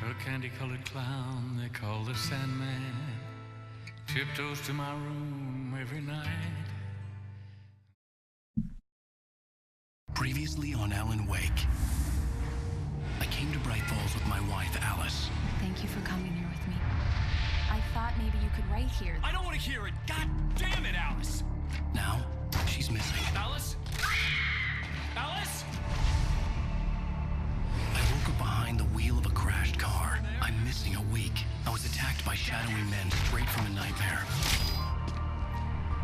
A candy-colored clown they call the Sandman tiptoes to my room every night. Previously on Alan Wake. I came to Bright Falls with my wife, Alice. Thank you for coming here with me. I thought maybe you could write here. I don't want to hear it! God damn it, Alice! Now, she's missing. Alice? Alice? I woke up behind the wheel of a crashed car. I'm missing a week. I was attacked by shadowy men straight from a nightmare.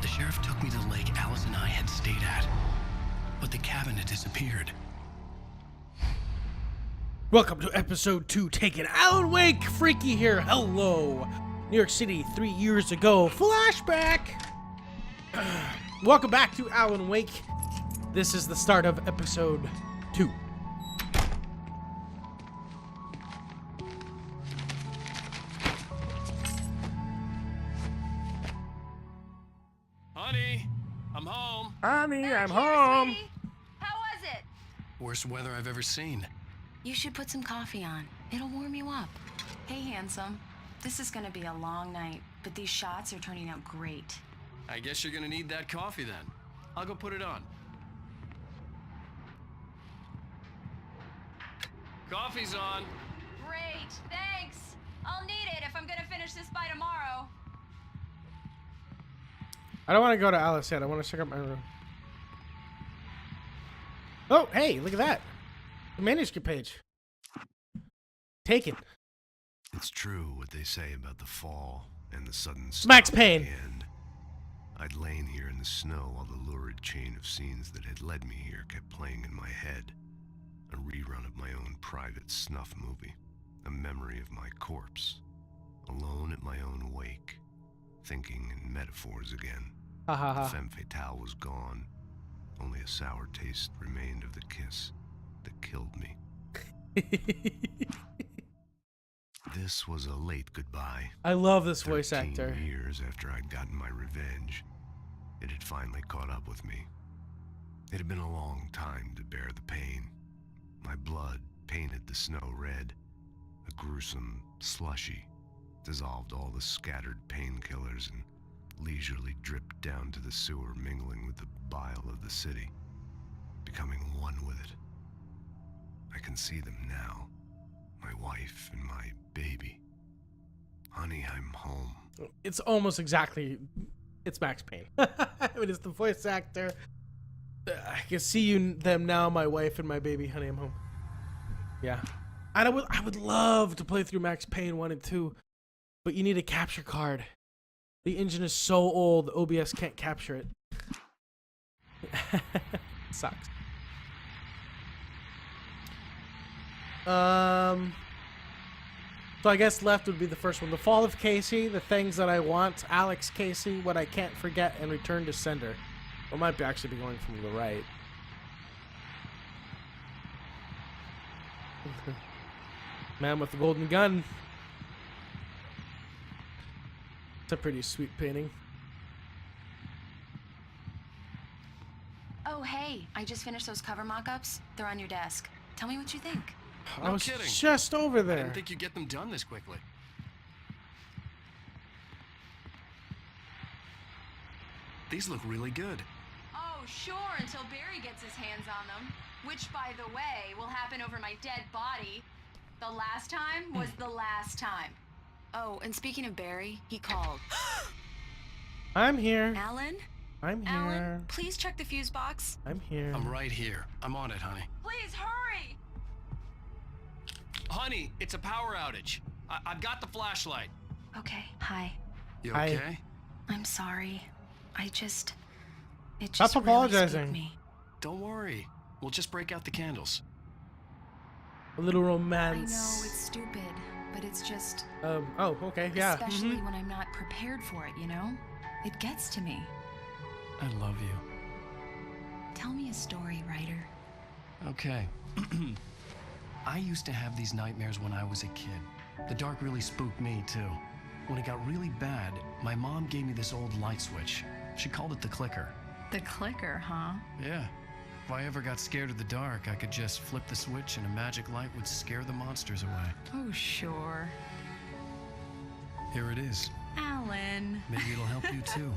The sheriff took me to the lake Alice and I had stayed at. But the cabin had disappeared. Welcome to episode 2, taking Alan Wake. Freaky here. Hello. New York City 3 years ago. Flashback. Welcome back to Alan Wake. This is the start of episode 2. Honey, I'm home. Honey, I'm Here, home. sweetie. How was it? Worst weather I've ever seen. You should put some coffee on. It'll warm you up. Hey, handsome. This is gonna be a long night, but these shots are turning out great. I guess you're gonna need that coffee then. I'll go put it on. Coffee's on. Great, thanks. I'll need it if I'm gonna finish this by tomorrow. I don't want to go to Alice yet. I want to check out my room. Oh, hey, look at that. The manuscript page. Taken. It's true what they say about the fall and the sudden Max stop Payne. at the end. I'd lain here in the snow while the lurid chain of scenes that had led me here kept playing in my head. A rerun of my own private snuff movie. A memory of my corpse. Alone at my own wake. Thinking in metaphors again. Ha ha The ha. femme fatale was gone. Only a sour taste remained of the kiss that killed me. This was a late goodbye. I love this voice 13 actor. years after I'd gotten my revenge, it had finally caught up with me. It had been a long time to bear the pain. My blood painted the snow red, a gruesome slushy, dissolved all the scattered painkillers and leisurely dripped down to the sewer, mingling with the bile of the city, becoming one with it. I can see them now, my wife and my baby. Honey, I'm home. It's almost exactly. It's Max Payne. I mean, it's the voice actor. I can see them now, my wife and my baby. Honey, I'm home. Yeah, and I would love to play through Max Payne 1 and 2, but you need a capture card. The engine is so old, OBS can't capture it. Sucks. So I guess left would be the first one. The Fall of Casey, The Things That I Want, Alex Casey, What I Can't Forget, and Return to Sender. Or might be actually be going from the right. Man with the golden gun. It's a pretty sweet painting. Oh, hey, I just finished those cover mock-ups. They're on your desk. Tell me what you think. I No was kidding. just over I there. didn't think you'd get them done this quickly. These look really good. Oh, sure, until Barry gets his hands on them. Which, by the way, will happen over my dead body. The last time was the last time. Oh, and speaking of Barry, he called. I'm here. Alan? I'm here. Alan, please check the fuse box. I'm here. I'm right here. I'm on it, honey. Please hurry! Honey, it's a power outage. I've got the flashlight. Okay, hi. You Hi. okay? I'm sorry. It just Stop really apologizing. spooked me. Don't worry. We'll just break out the candles. A little I know romance. it's stupid, but it's just, Oh, okay, yeah. especially when I'm not prepared for it, you know? It gets to me. I love you. Tell me a story, writer. Okay. I used to have these nightmares when I was a kid. The dark really spooked me, too. When it got really bad, my mom gave me this old light switch. She called it the clicker. The clicker, huh? Yeah. If I ever got scared of the dark, I could just flip the switch and a magic light would scare the monsters away. Oh, sure. Here it is. Alan. Maybe it'll help you too.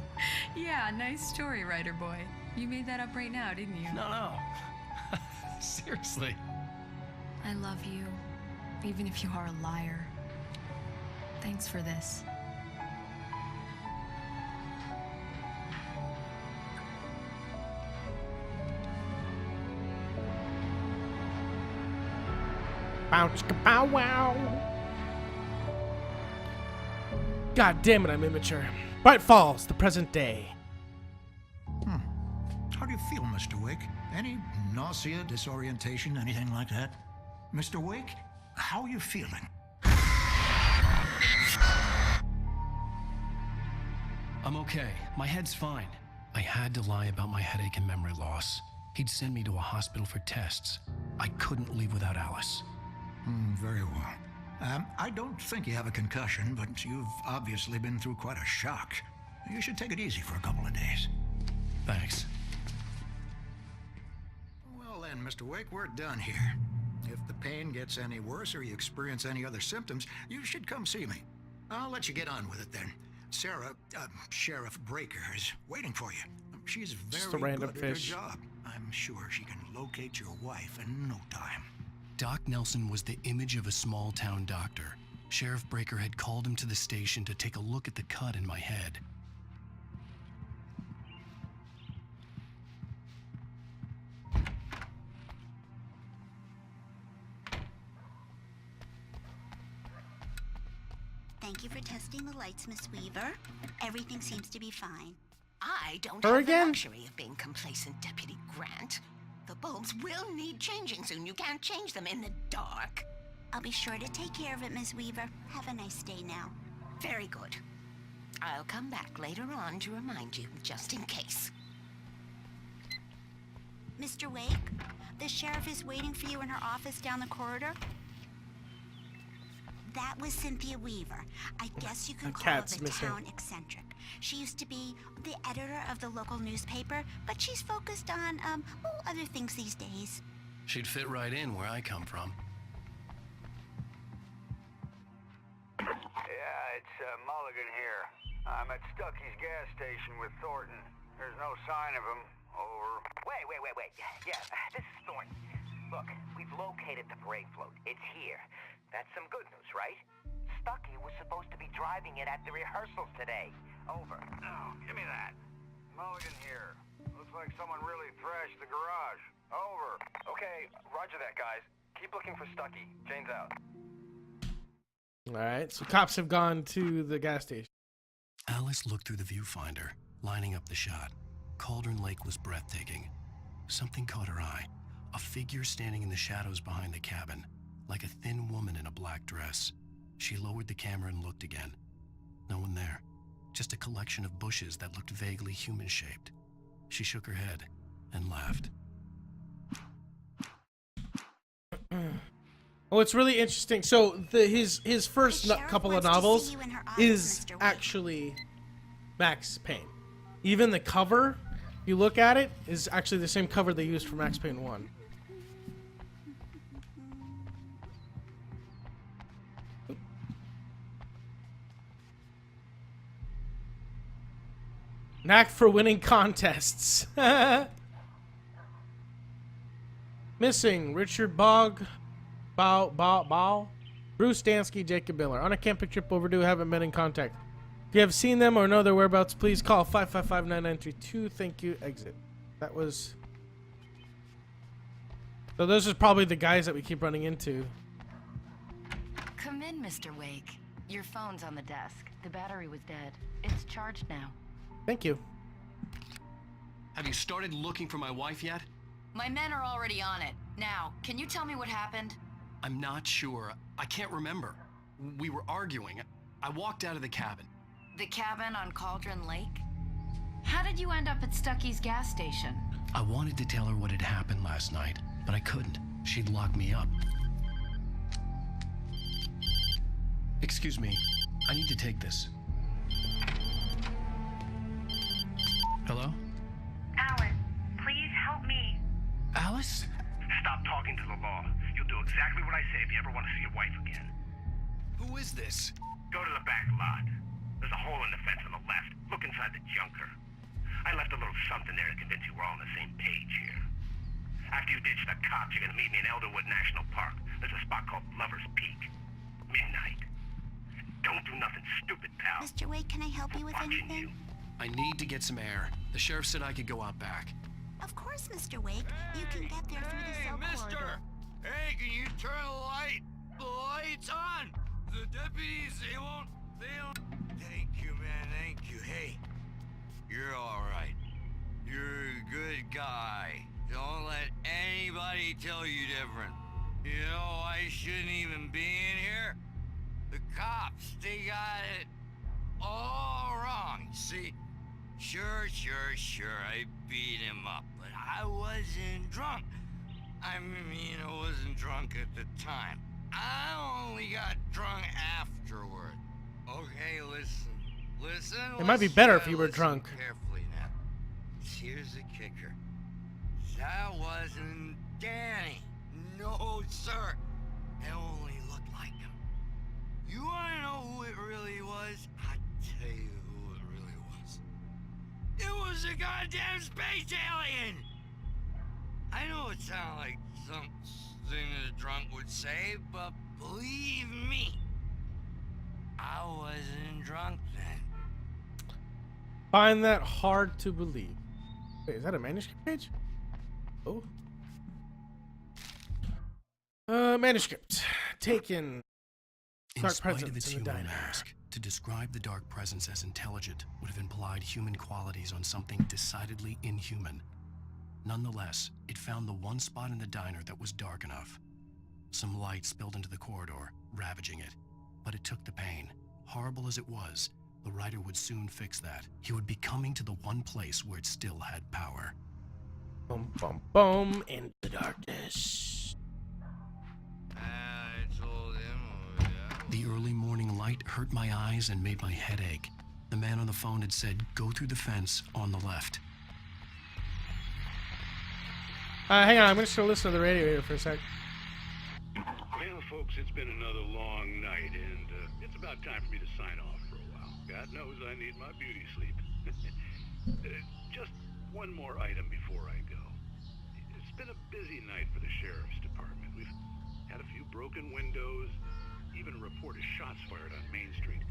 Yeah, nice story, writer boy. You made that up right now, didn't you? No. Seriously. I love you, even if you are a liar. Thanks for this. Bow chicka bow wow. God damn it, I'm immature. Bright Falls, the present day. How do you feel, Mr. Wake? Any nausea, disorientation, anything like that? Mr. Wake, how are you feeling? I'm okay. My head's fine. I had to lie about my headache and memory loss. He'd send me to a hospital for tests. I couldn't leave without Alice. Very well. I don't think you have a concussion, but you've obviously been through quite a shock. You should take it easy for a couple of days. Thanks. Well then, Mr. Wake, we're done here. If the pain gets any worse or you experience any other symptoms, you should come see me. I'll let you get on with it then. Sarah, Sheriff Breaker, is waiting for you. She's Just a very random good at her fish. job. I'm sure she can locate your wife in no time. Doc Nelson was the image of a small-town doctor. Sheriff Breaker had called him to the station to take a look at the cut in my head. Thank you for testing the lights, Miss Weaver. Everything seems to be fine. I don't Her have again? the luxury of being complacent, Deputy Grant. The bulbs will need changing soon. You can't change them in the dark. I'll be sure to take care of it, Miss Weaver. Have a nice day now. Very good. I'll come back later on to remind you, just in case. Mr. Wake, the sheriff is waiting for you in her office down the corridor. That was Cynthia Weaver. I guess you can A call her cat's the missing. town eccentric. She used to be the editor of the local newspaper, but she's focused on, other things these days. She'd fit right in where I come from. Yeah, it's Mulligan here. I'm at Stucky's gas station with Thornton. There's no sign of him. Over. Wait. Yeah, this is Thornton. Look, we've located the parade float. It's here. That's some good news, right? Stucky was supposed to be driving it at the rehearsals today. Over. Oh, give me that. Mulligan here. Looks like someone really thrashed the garage. Over. Okay, roger that, guys. Keep looking for Stucky. Jane's out. Alright, so cops have gone to the gas station. Alice looked through the viewfinder, lining up the shot. Cauldron Lake was breathtaking. Something caught her eye. A figure standing in the shadows behind the cabin, like a thin woman in a black dress. She lowered the camera and looked again. No one there. Just a collection of bushes that looked vaguely human-shaped. She shook her head and laughed. Oh, it's really interesting. So his first The sheriff couple of wants to see novels you in her office, is Mr. Wake. actually Max Payne. Even the cover, if you look at it, is actually the same cover they used for Max Payne 1. Knack for winning contests. Missing Richard Bow, Bruce Dansky, Jacob Miller. On a camping trip overdue, haven't been in contact. If you have seen them or know their whereabouts, please call 555-9932. Thank you. Exit. That was... So those are probably the guys that we keep running into. Come in, Mr. Wake. Your phone's on the desk. The battery was dead. It's charged now. Thank you. Have you started looking for my wife yet? My men are already on it. Now, can you tell me what happened? I'm not sure. I can't remember. We were arguing. I walked out of the cabin. The cabin on Cauldron Lake? How did you end up at Stucky's gas station? I wanted to tell her what had happened last night, but I couldn't. She'd lock me up. Excuse me. I need to take this. Hello? Alan, please help me. Alice? Stop talking to the law. You'll do exactly what I say if you ever want to see your wife again. Who is this? Go to the back lot. There's a hole in the fence on the left. Look inside the junker. I left a little something there to convince you we're all on the same page here. After you ditch the cops, you're gonna meet me in Elderwood National Park. There's a spot called Lover's Peak. Midnight. Don't do nothing stupid, pal. Mr. Wake, can I help you with anything? I need to get some air. The sheriff said I could go out back. Of course, Mr. Wake. You can get there through the cell corridor. Hey, can you turn the light? The light's on! The deputies, they won't... Thank you, man, thank you. Hey, you're alright. You're a good guy. Don't let anybody tell you different. You know, I shouldn't even be in here. The cops, they got it all wrong. See, sure, I beat him up, but I wasn't drunk. I mean, I wasn't drunk at the time. I only got drunk afterward. Okay, listen. It might be better if you were drunk. Carefully now. Here's the kicker. That wasn't Danny. No, sir. It only looked like him. You wanna know who it really was? I'll tell you who it really was. It was a goddamn space alien! I know it sounds like something that a drunk would say, but believe me, I wasn't drunk then. Find that hard to believe. Wait, is that a manuscript page? Oh. Manuscript. Taken. In Dark spite of presence its in the human diner. mask, to describe the dark presence as intelligent would have implied human qualities on something decidedly inhuman. Nonetheless, it found the one spot in the diner that was dark enough. Some light spilled into the corridor, ravaging it. But it took the pain. Horrible as it was, the writer would soon fix that. He would be coming to the one place where it still had power. Boom, boom, boom, into the darkness. I told him, oh yeah. The early morning light hurt my eyes and made my head ache. The man on the phone had said, go through the fence on the left. Hang on, I'm just gonna listen to the radio here for a sec. Well, folks, it's been another long night, and it's about time for me to sign off for a while. God knows I need my beauty sleep. Just one more item before I go. It's been a busy night for the sheriff's department. We've had a few broken windows, even a report of shots fired on Main Street.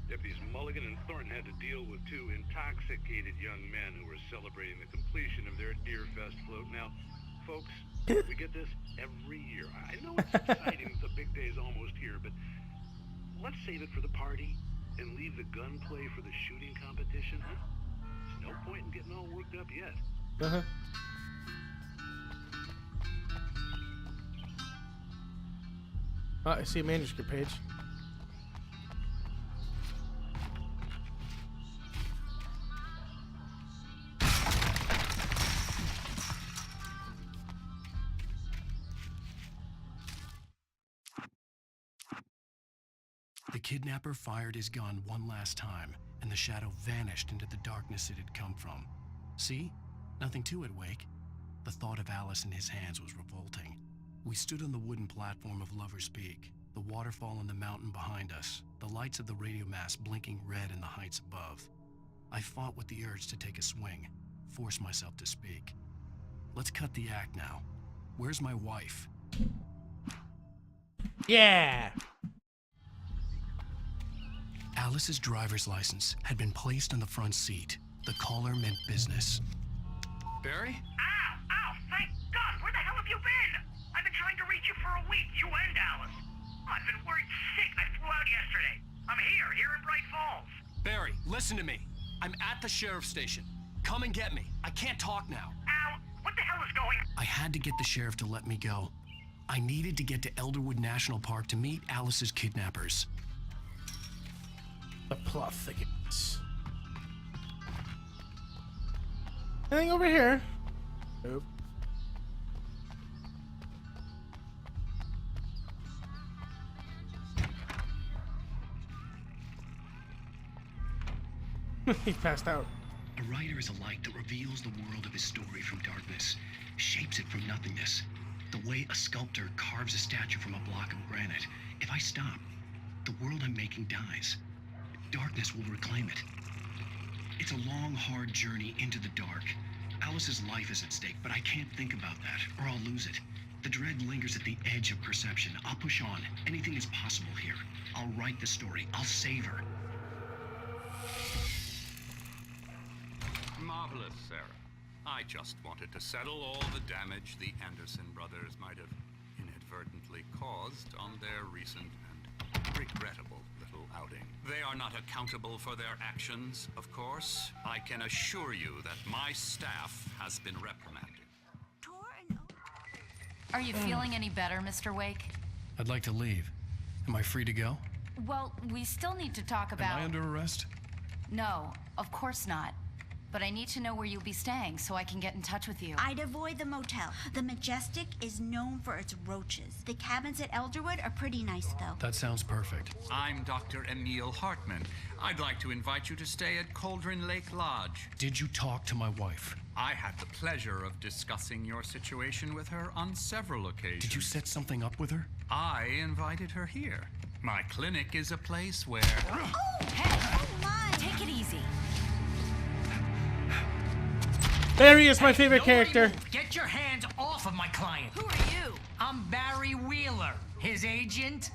Deputies Mulligan and Thornton had to deal with two intoxicated young men who were celebrating the completion of their Deer Fest float. Now, folks, we get this every year. I know it's exciting, the big day's almost here, but let's save it for the party and leave the gunplay for the shooting competition, huh? There's no point in getting all worked up yet. Uh-huh. I see a manuscript page. The kidnapper fired his gun one last time, and the shadow vanished into the darkness it had come from. See? Nothing to it, Wake. The thought of Alice in his hands was revolting. We stood on the wooden platform of Lover's Peak, the waterfall on the mountain behind us, the lights of the radio mast blinking red in the heights above. I fought with the urge to take a swing, force myself to speak. Let's cut the act now. Where's my wife? Yeah! Alice's driver's license had been placed on the front seat. The caller meant business. Barry? Ow! Thank God! Where the hell have you been? I've been trying to reach you for a week, you and Alice. I've been worried sick. I flew out yesterday. I'm here in Bright Falls. Barry, listen to me. I'm at the sheriff's station. Come and get me. I can't talk now. Ow! What the hell is going on? I had to get the sheriff to let me go. I needed to get to Elderwood National Park to meet Alice's kidnappers. The plot thickens. Anything over here? Nope. He passed out. A writer is a light that reveals the world of his story from darkness, shapes it from nothingness. The way a sculptor carves a statue from a block of granite. If I stop, the world I'm making dies. Darkness will reclaim it. It's a long, hard journey into the dark. Alice's life is at stake, but I can't think about that, or I'll lose it. The dread lingers at the edge of perception. I'll push on. Anything is possible here. I'll write the story. I'll save her. Marvelous, Sarah. I just wanted to settle all the damage the Anderson brothers might have inadvertently caused on their recent and regrettable little outing. They are not accountable for their actions, of course. I can assure you that my staff has been reprimanded. Are you feeling any better, Mr. Wake? I'd like to leave. Am I free to go? Well, we still need to talk about... Am I under arrest? No, of course not. But I need to know where you'll be staying so I can get in touch with you. I'd avoid the motel. The Majestic is known for its roaches. The cabins at Elderwood are pretty nice, though. That sounds perfect. I'm Dr. Emil Hartman. I'd like to invite you to stay at Cauldron Lake Lodge. Did you talk to my wife? I had the pleasure of discussing your situation with her on several occasions. Did you set something up with her? I invited her here. My clinic is a place where... Oh, hey! Oh, my! Take it easy. Barry is my favorite character. Get your hands off of my client. Who are you? I'm Barry Wheeler, his agent.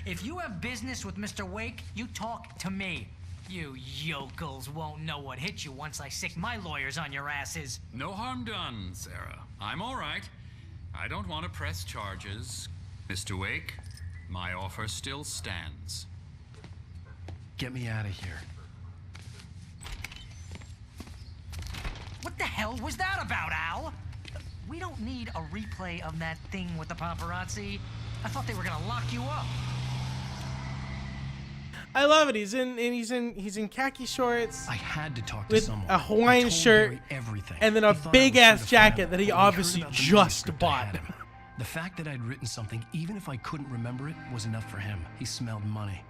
If you have business with Mr. Wake, you talk to me. You yokels won't know what hit you once I sick my lawyers on your asses. No harm done, Sarah. I'm all right. I don't want to press charges. Mr. Wake, my offer still stands. Get me out of here. What the hell was that about, Al? We don't need a replay of that thing with the paparazzi. I thought they were gonna lock you up. I love it. He's in khaki shorts. I had to talk to with someone. a Hawaiian shirt everything. and then a big ass jacket that he obviously just bought. The fact that I'd written something, even if I couldn't remember it, was enough for him. He smelled money,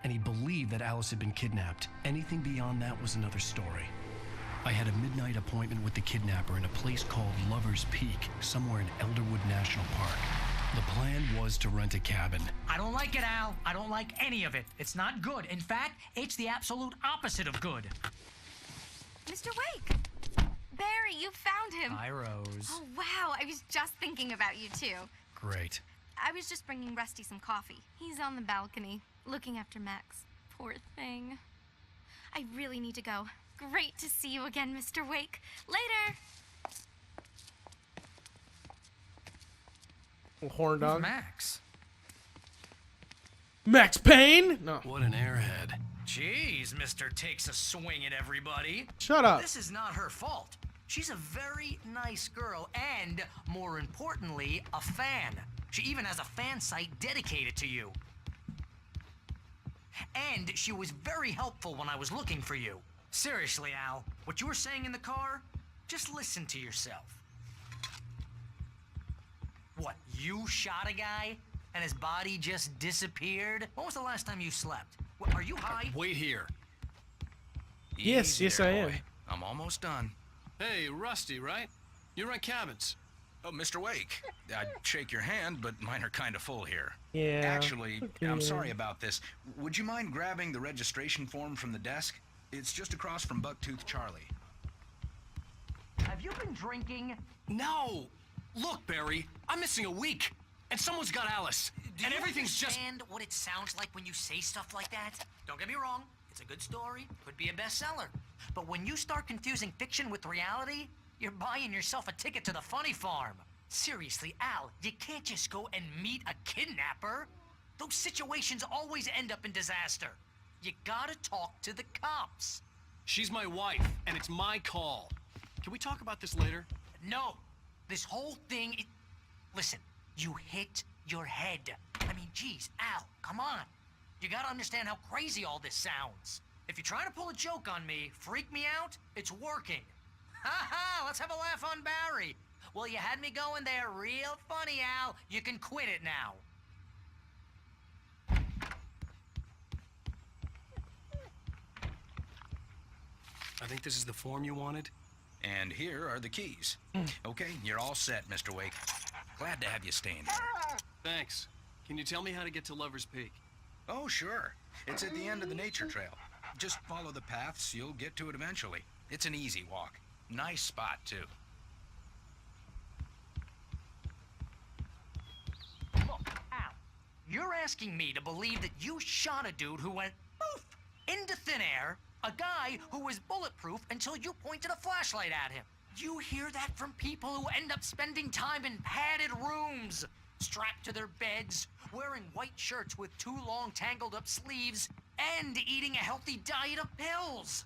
and he believed that Alice had been kidnapped. Anything beyond that was another story. I had a midnight appointment with the kidnapper in a place called Lover's Peak, somewhere in Elderwood National Park. The plan was to rent a cabin. I don't like it, Al. I don't like any of it. It's not good. In fact, it's the absolute opposite of good. Mr. Wake! Barry, you found him. Hi, Rose. Oh, wow. I was just thinking about you, too. Great. I was just bringing Rusty some coffee. He's on the balcony, looking after Max. Poor thing. I really need to go. Great to see you again, Mr. Wake. Later! Horn dog. Max? Max Payne? No. What an airhead. Jeez, Mr. Takes a Swing at everybody. Shut up. This is not her fault. She's a very nice girl and, more importantly, a fan. She even has a fan site dedicated to you. And she was very helpful when I was looking for you. Seriously, Al, what you were saying in the car, just listen to yourself. What, you shot a guy and his body just disappeared? When was the last time you slept? What, are you high? Wait here. Yes, yes, I am. I'm almost done. Hey, Rusty, right? You rent cabins. Oh, Mr. Wake. I'd shake your hand, but mine are kind of full here. Yeah. Actually, okay. I'm sorry about this. Would you mind grabbing the registration form from the desk? It's just across from Bucktooth Charlie. Have you been drinking? No! Look, Barry, I'm missing a week, and someone's got Alice, and everything's just... understand what it sounds like when you say stuff like that? Don't get me wrong, it's a good story, could be a bestseller. But when you start confusing fiction with reality, you're buying yourself a ticket to the funny farm. Seriously, Al, you can't just go and meet a kidnapper. Those situations always end up in disaster. You gotta talk to the cops. She's my wife, and it's my call. Can we talk about this later? No. This whole thing, listen, you hit your head. I mean, geez, Al, come on. You gotta understand how crazy all this sounds. If you're trying to pull a joke on me, freak me out, it's working. Ha ha, let's have a laugh on Barry. Well, you had me going there real funny, Al. You can quit it now. I think this is the form you wanted. And here are the keys. Okay, you're all set, Mr. Wake. Glad to have you staying here. Thanks. Can you tell me how to get to Lover's Peak? Oh, sure. It's at the end of the nature trail. Just follow the paths, you'll get to it eventually. It's an easy walk. Nice spot, too. Look, Al, you're asking me to believe that you shot a dude who went poof into thin air, a guy who was bulletproof until you pointed a flashlight at him. You hear that from people who end up spending time in padded rooms, strapped to their beds, wearing white shirts with too long tangled up sleeves, and eating a healthy diet of pills.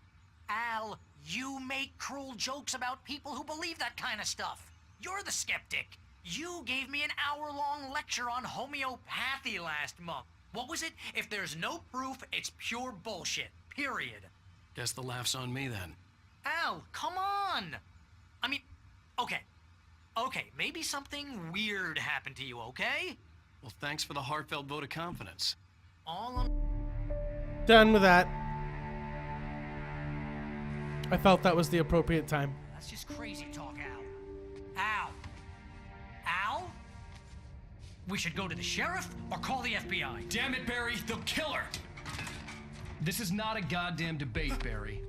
Al, you make cruel jokes about people who believe that kind of stuff. You're the skeptic. You gave me an hour-long lecture on homeopathy last month. What was it? If there's no proof, it's pure bullshit. Period. Guess the laugh's on me then. Al, come on! I mean, okay, maybe something weird happened to you, okay? Well, thanks for the heartfelt vote of confidence. All I'm... Done with that. I felt that was the appropriate time. That's just crazy talk, Al. Al? We should go to the sheriff or call the FBI. Damn it, Barry, they'll kill her! This is not a goddamn debate, Barry.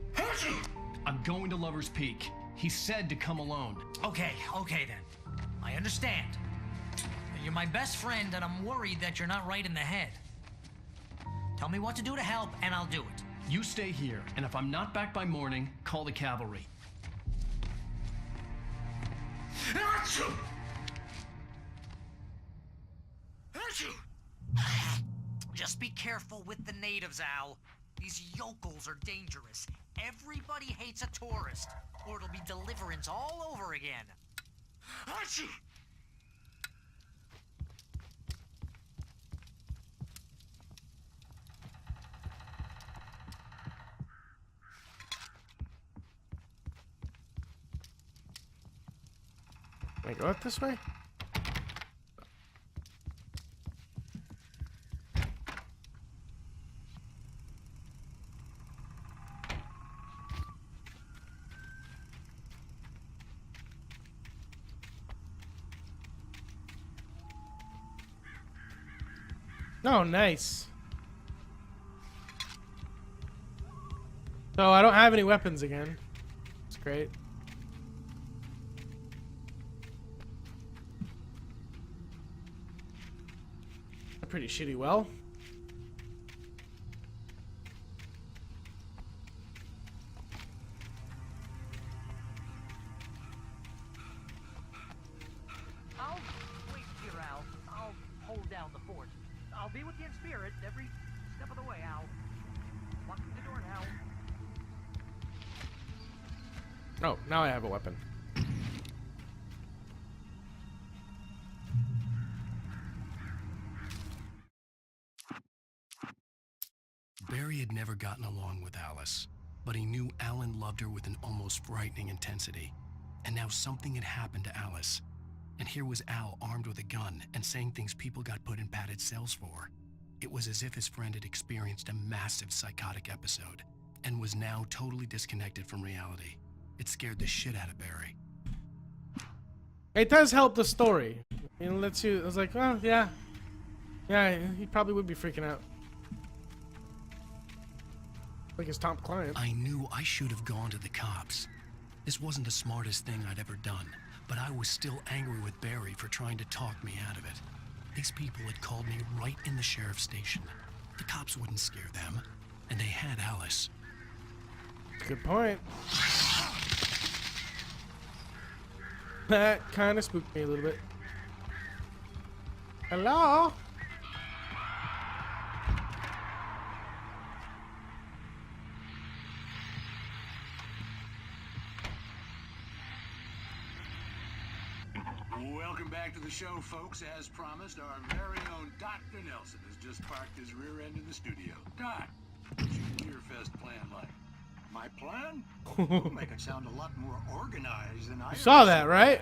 I'm going to Lover's Peak. He said to come alone. Okay then. I understand. You're my best friend, and I'm worried that you're not right in the head. Tell me what to do to help, and I'll do it. You stay here, and if I'm not back by morning, call the cavalry. Just be careful with the natives, Al. These yokels are dangerous. Everybody hates a tourist, or it'll be Deliverance all over again. Can I go out this way? Oh, nice. So I don't have any weapons again. That's great. A pretty shitty well. I'll wait here, Al. I'll hold down the fort. I'll be with you in spirit every step of the way, Al. Lock the door now. Oh, now I have a weapon. Barry had never gotten along with Alice, but he knew Alan loved her with an almost frightening intensity. And now something had happened to Alice. And here was Al armed with a gun and saying things people got put in padded cells for. It was as if his friend had experienced a massive psychotic episode and was now totally disconnected from reality. It scared the shit out of Barry. It does help the story. It lets you. I was like, well, yeah, he probably would be freaking out. Like his top client. I knew I should have gone to the cops. This wasn't the smartest thing I'd ever done, but I was still angry with Barry for trying to talk me out of it. These people had called me right in the sheriff's station. The cops wouldn't scare them, and they had Alice. Good point. That kind of spooked me a little bit. Hello? Welcome back to the show, folks. As promised, our very own Dr. Nelson has just parked his rear end in the studio. Doc, what's your Beer Fest plan like? My plan? You'll make it sound a lot more organized than I You saw that, right?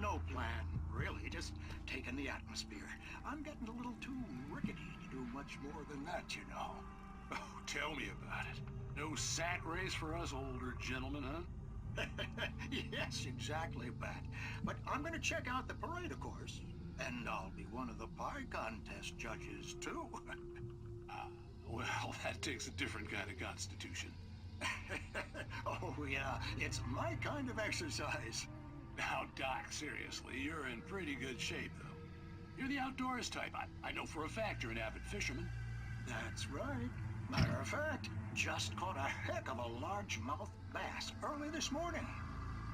No plan, really. Just taking the atmosphere. I'm getting a little too rickety to do much more than that, you know. Oh, tell me about it. No sack race for us older gentlemen, huh? Yes, exactly, Pat. But I'm going to check out the parade, of course. And I'll be one of the pie contest judges, too. Well, that takes a different kind of constitution. Oh, yeah. It's my kind of exercise. Now, Doc, seriously, you're in pretty good shape, though. You're the outdoors type. I know for a fact you're an avid fisherman. That's right. Matter of fact, just caught a heck of a largemouth bass early this morning.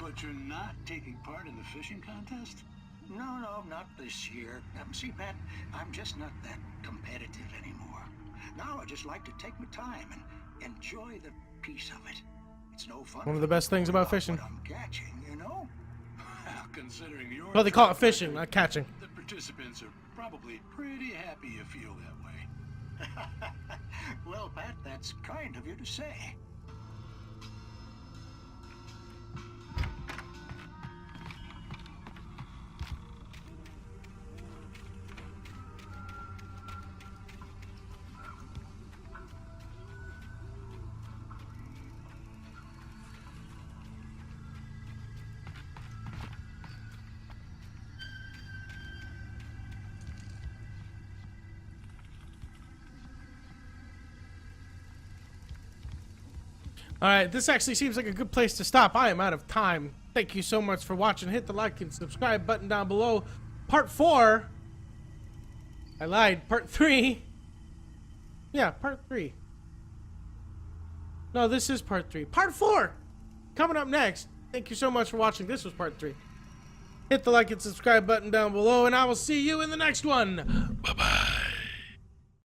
But you're not taking part in the fishing contest? No, not this year. See, Pat, I'm just not that competitive anymore. Now I just like to take my time and enjoy the peace of it. It's no fun. One of the best things about fishing. What I'm catching, you know? Well, considering your... Well, they call it fishing, not catching. The participants are probably pretty happy you feel that way. Well, Pat, that's kind of you to say. Alright, this actually seems like a good place to stop. I am out of time. Thank you so much for watching. Hit the like and subscribe button down below. Part 4. I lied. Part 3. Yeah, part 3. No, this is part 3. Part 4! Coming up next. Thank you so much for watching. This was part 3. Hit the like and subscribe button down below, and I will see you in the next one. Bye-bye.